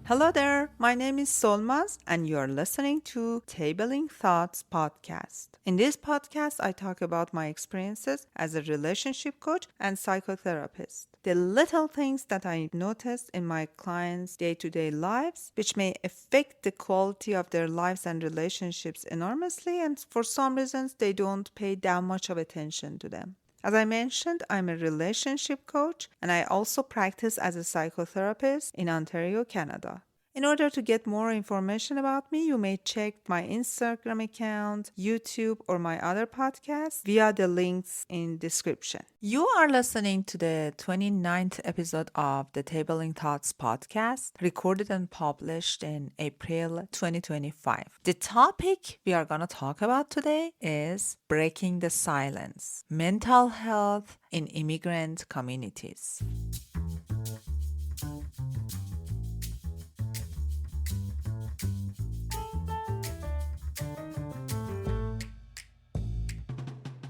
Hello there, my name is Solmaz, and you are listening to Tabling Thoughts podcast. In this podcast, I talk about my experiences as a relationship coach and psychotherapist. The little things that I noticed in my clients' day to day lives, which may affect the quality of their lives and relationships enormously, and for some reasons, they don't pay that much of attention to them. As I mentioned, I'm a relationship coach and I also practice as a psychotherapist in Ontario, Canada. In order to get more information about me, you may check my Instagram account, YouTube, or my other podcasts via the links in description. You are listening to the 29th episode of the Tabling Thoughts podcast, recorded and published in April 2025. The topic we are going to talk about today is breaking the silence, mental health in immigrant communities.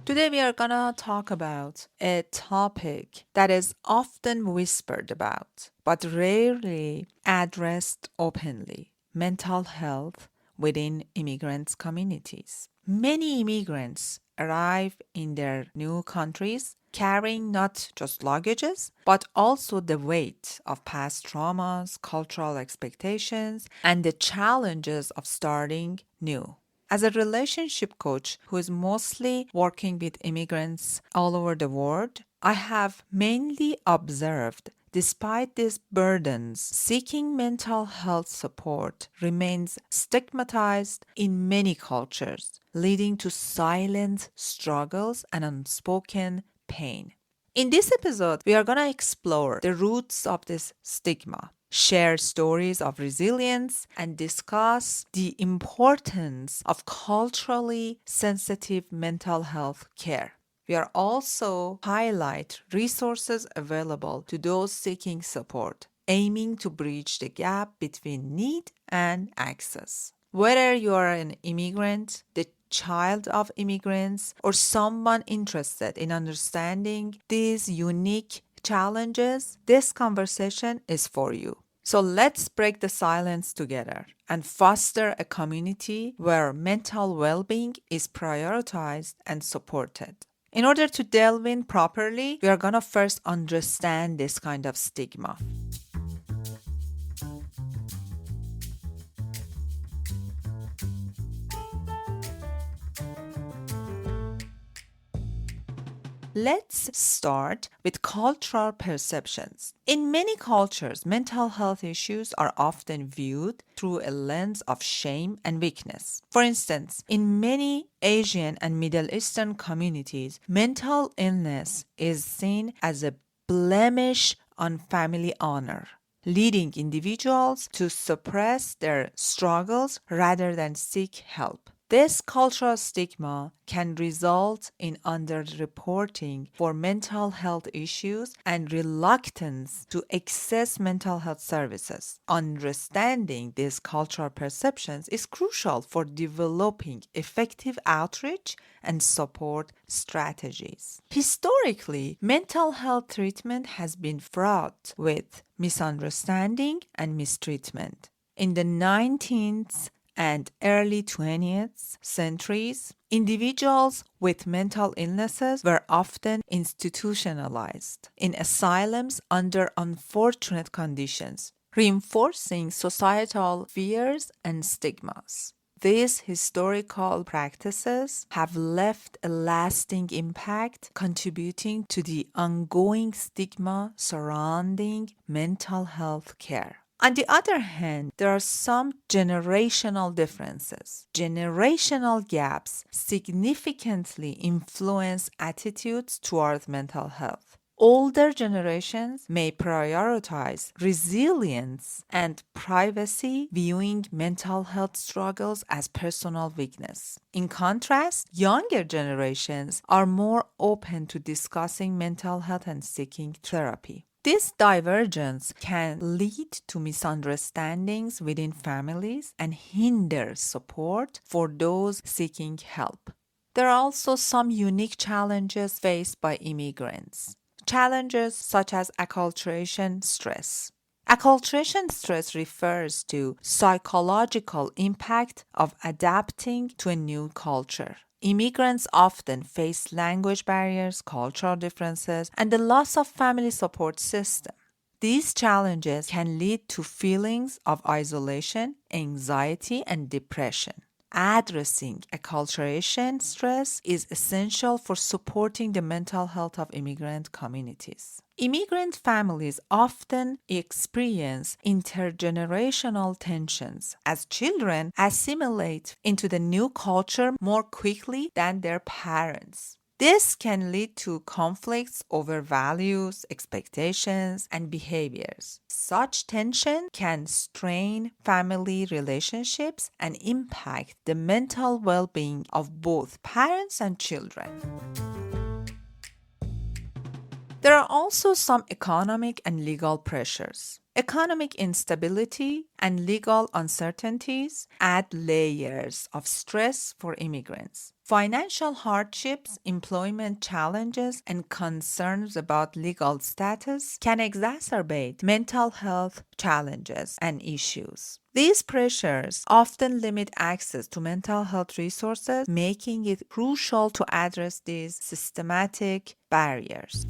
Today, we are gonna talk about a topic that is often whispered about, but rarely addressed openly: mental health within immigrant communities. Many immigrants arrive in their new countries carrying not just luggages, but also the weight of past traumas, cultural expectations, and the challenges of starting new. As a relationship coach who is mostly working with immigrants all over the world, I have mainly observed despite these burdens, seeking mental health support remains stigmatized in many cultures, leading to silent struggles and unspoken pain. In this episode, we are going to explore the roots of this stigma, share stories of resilience, and discuss the importance of culturally sensitive mental health care. We are also highlight resources available to those seeking support, aiming to bridge the gap between need and access. Whether you are an immigrant, the child of immigrants, or someone interested in understanding these unique challenges, this conversation is for you. So let's break the silence together and foster a community where mental well being is prioritized and supported. In order to delve in properly, we are going to first understand this kind of stigma. Let's start with cultural perceptions. In many cultures, mental health issues are often viewed through a lens of shame and weakness. For instance, in many Asian and Middle Eastern communities, mental illness is seen as a blemish on family honor, leading individuals to suppress their struggles rather than seek help. This cultural stigma can result in underreporting for mental health issues and reluctance to access mental health services. Understanding these cultural perceptions is crucial for developing effective outreach and support strategies. Historically, mental health treatment has been fraught with misunderstanding and mistreatment. In the 19th and early 20th centuries, individuals with mental illnesses were often institutionalized in asylums under unfortunate conditions, reinforcing societal fears and stigmas. These historical practices have left a lasting impact, contributing to the ongoing stigma surrounding mental health care. On the other hand, there are some generational differences. Generational gaps significantly influence attitudes towards mental health. Older generations may prioritize resilience and privacy, viewing mental health struggles as personal weakness. In contrast, younger generations are more open to discussing mental health and seeking therapy. This divergence can lead to misunderstandings within families and hinder support for those seeking help. There are also some unique challenges faced by immigrants. Challenges such as acculturation stress. Acculturation stress refers to psychological impact of adapting to a new culture. Immigrants often face language barriers, cultural differences, and the loss of family support system. These challenges can lead to feelings of isolation, anxiety, and depression. Addressing acculturation stress is essential for supporting the mental health of immigrant communities. Immigrant families often experience intergenerational tensions as children assimilate into the new culture more quickly than their parents. This can lead to conflicts over values, expectations, and behaviors. Such tension can strain family relationships and impact the mental well being of both parents and children. There are also some economic and legal pressures. Economic instability and legal uncertainties add layers of stress for immigrants. Financial hardships, employment challenges, and concerns about legal status can exacerbate mental health challenges and issues. These pressures often limit access to mental health resources, making it crucial to address these systematic barriers.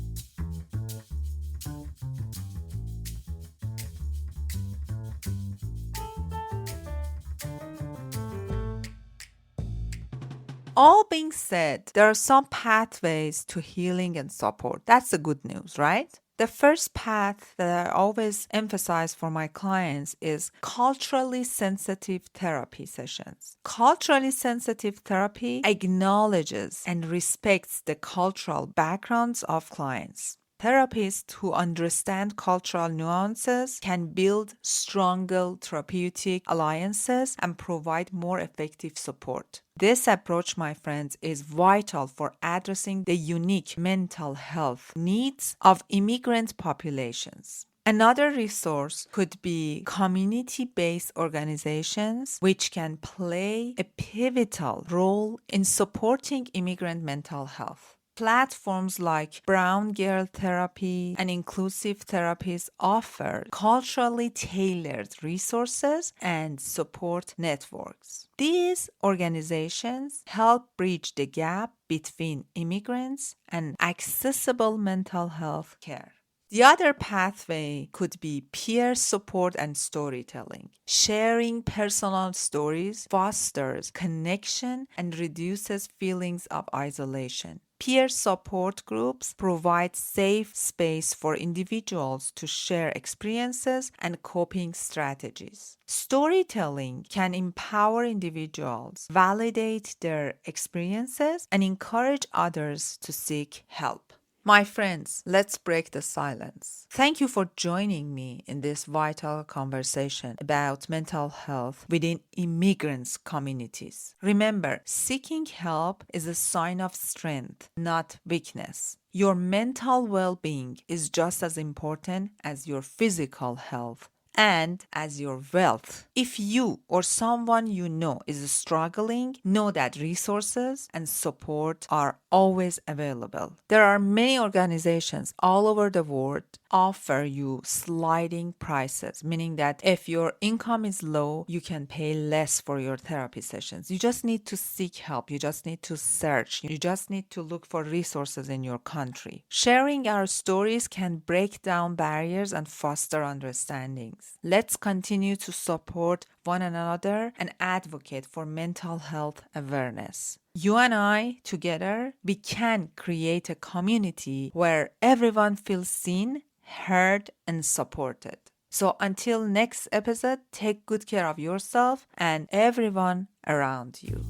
All being said, there are some pathways to healing and support. That's the good news, right? The first path that I always emphasize for my clients is culturally sensitive therapy sessions. Culturally sensitive therapy acknowledges and respects the cultural backgrounds of clients. Therapists who understand cultural nuances can build stronger therapeutic alliances and provide more effective support. This approach, my friends, is vital for addressing the unique mental health needs of immigrant populations. Another resource could be community based organizations, which can play a pivotal role in supporting immigrant mental health. Platforms like Brown Girl Therapy and Inclusive Therapies offer culturally tailored resources and support networks. These organizations help bridge the gap between immigrants and accessible mental health care. The other pathway could be peer support and storytelling. Sharing personal stories fosters connection and reduces feelings of isolation. Peer support groups provide safe space for individuals to share experiences and coping strategies. Storytelling can empower individuals, validate their experiences, and encourage others to seek help. My friends, let's break the silence. Thank you for joining me in this vital conversation about mental health within immigrants' communities. Remember, seeking help is a sign of strength, not weakness. Your mental well being is just as important as your physical health and as your wealth. If you or someone you know is struggling, know that resources and support are always available. There are many organizations all over the world offer you sliding prices, meaning that if your income is low, you can pay less for your therapy sessions. You just need to seek help. You just need to search. You just need to look for resources in your country. Sharing our stories can break down barriers and foster understandings. Let's continue to support one another and advocate for mental health awareness. You and I, together, we can create a community where everyone feels seen, heard, and supported. So until next episode, take good care of yourself and everyone around you.